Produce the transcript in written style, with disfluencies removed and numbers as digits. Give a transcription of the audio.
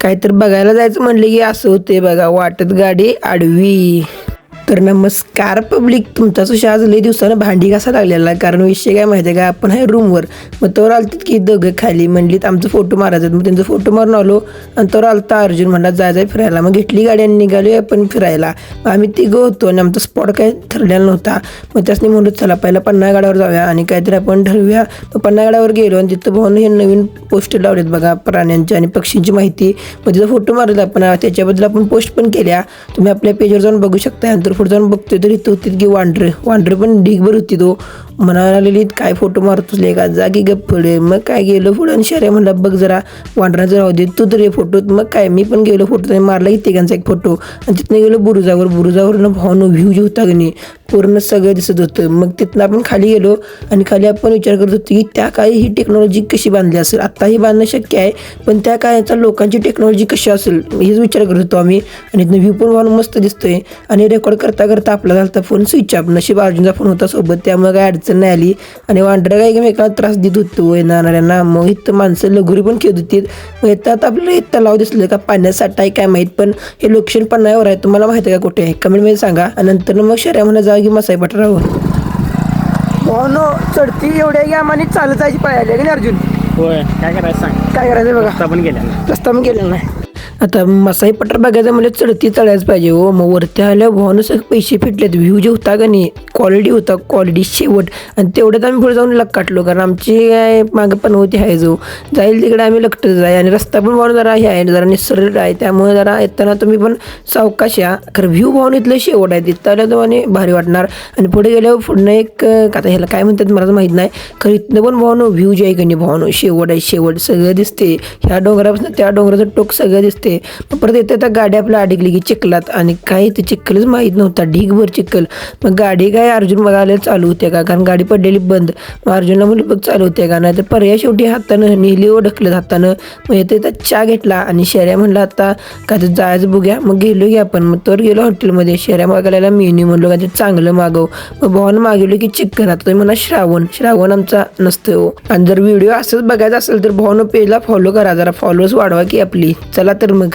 काहीतरी बघायला जायचं म्हणलं की असं होते बघा, वाटत गाडी आडवी. तर नमस्कार पब्लिक, तुमचा सुशा आज लई दिवसानं भांडी घासा लागलेला. कारण विषय काय माहिती आहे का, आपण आहे रूमवर, मग तोवर आलतात की दोघं खाली, म्हणलीत आमचं फोटो मारायचं. मग त्यांचा फोटो मारून आलो आणि तोवर आलता अर्जुन, म्हणला जायचं फिरायला. मग घेतली गाडी आणि निघालो आपण फिरायला. मग आम्ही तिघं होतो आणि आमचा स्पॉट काय ठरलेला नव्हता. मग त्यासनी म्हणलो चला पहिला पन्हाळगडावर जाऊया आणि काहीतरी आपण ठरवूया. मग पन्हाळगडावर गेलो आणि तिथं भाऊन हे नवीन पोस्टर लावलेत बघा, प्राण्यांची आणि पक्षींची माहिती. मग तिथं फोटो मारले आपण, त्याच्याबद्दल आपण पोस्ट पण केल्या. तुम्ही आपल्या पेजवर जाऊन बघू शकता. नंतर पुढे जाऊन बघतोय तर इथं होती की वांडरे पण ढीगभर होती. तो म्हणायला लागलेली काय फोटो मारतोस का, जा की गप पुढे. मग काय गेलो पुढे आणि शर्या म्हणला बघ जरा वांडराचं राहू दे तू तर ये फोटो. मग काय मी पण गेलो फोटो मारला की तिघांचा एक फोटो. आणि तिथनं गेलो बुरुजावरनं भावनं व्ह्यू जे होता की नाही पूर्ण सगळं दिसत होतं. मग तिथनं आपण खाली गेलो आणि खाली आपण विचार करत होतो की त्या काळी ही टेक्नॉलॉजी कशी बांधली असेल. आत्ता ही बांधणं शक्य आहे, पण त्या काळाचा लोकांची टेक्नॉलॉजी कशी असेल हेच विचार करत होतो आम्ही. आणि इथनं व्ह्यू पण भावनं मस्त दिसतोय. आणि रेकॉर्ड करता करता आपला झाला फोन स्विच ऑफ. नशीब अर्जुनचा फोन होता सोबत, त्यामुळे काय अडचण नाही आली. आणि वांडरं काय एकमेकाला त्रास देत होतो येणाऱ्यांना. मग इथं माणसं लगोरी पण खेळत होती. मग येतात आपल्याला एक तलाव दिसलं का, पाण्यात साठा आहे काय माहीत, पण हे लोकेशन पन्हाळ्यावर आहे. तुम्हाला माहिती आहे का कुठे आहे, कमेंटमध्ये सांगा. आणि नंतर मग शर्या म्हणा जा की मसाई पठारावर. चढती एवढ्या की आम्हाला चालत जायची पाहिजे की नाही अर्जुन. होय, काय करायचं सांग. काय करायचं बघा, रस्ता पण गेलेला नाही. आता मसाई पठार बघायचं म्हणजे चढती चढायच पाहिजे हो. मग वरती आल्या भावानं सगळे पैसे फिटलेत. व्ह्यू जे होता का नाही क्वालिटी होता, क्वालिटी शेवट. आणि तेवढ्यात आम्ही पुढे जाऊन लग काटलो, कारण आमची काय मागं पण होती आहे जो जाईल तिकडे आम्ही लकटच जाय. आणि रस्ता पण भावून जरा हे आहे, जरा निसर्ग आहे, त्यामुळे जरा येताना तुम्ही पण सावकाश या. खरं व्ह्यू भावून इथलं शेवट आहे, तिथं आल्या तुम्हाला भारी वाटणार. आणि पुढे गेल्यावर पुढनं एक आता ह्याला काय म्हणतात मला माहीत नाही, खरं इथनं पण भावनं व्ह्यू जे आहे का नाही भावनं शेवट आहे, शेवट सगळं दिसते. ह्या डोंगरापासून त्या डोंगराचं टोक सगळं दिसते. मग परत येते त्या गाडी आपल्या अडकली की चिखलात, आणि काही ते चिखलच माहीत नव्हता, ढीगभर चिखल. मग गाडी काय अर्जुन बघायला चालू होते का, कारण गाडी पडलेली बंद. मग अर्जुनला म्हणलं बघ चालू होते का, नाही तर पर्याय शेवटी हातानं नेली व ढकलत हातानं. मग येते त्या चहा घेतला आणि शेऱ्या म्हणला आता काय तर जायचं बघूया. मग गेलो की आपण, मग तर गेलो हॉटेलमध्ये. शेऱ्या मागायला मेन्यू म्हणलो का ते चांगलं मागव. मग भावानं मागवलं की चिकन. आता म्हणा श्रावण आमचा नसतं हो. आणि जर व्हिडिओ असंच बघायचा असेल तर भावानं पेजला फॉलो करा, जरा फॉलोअर्स वाढवा की आपली. चला तर मग.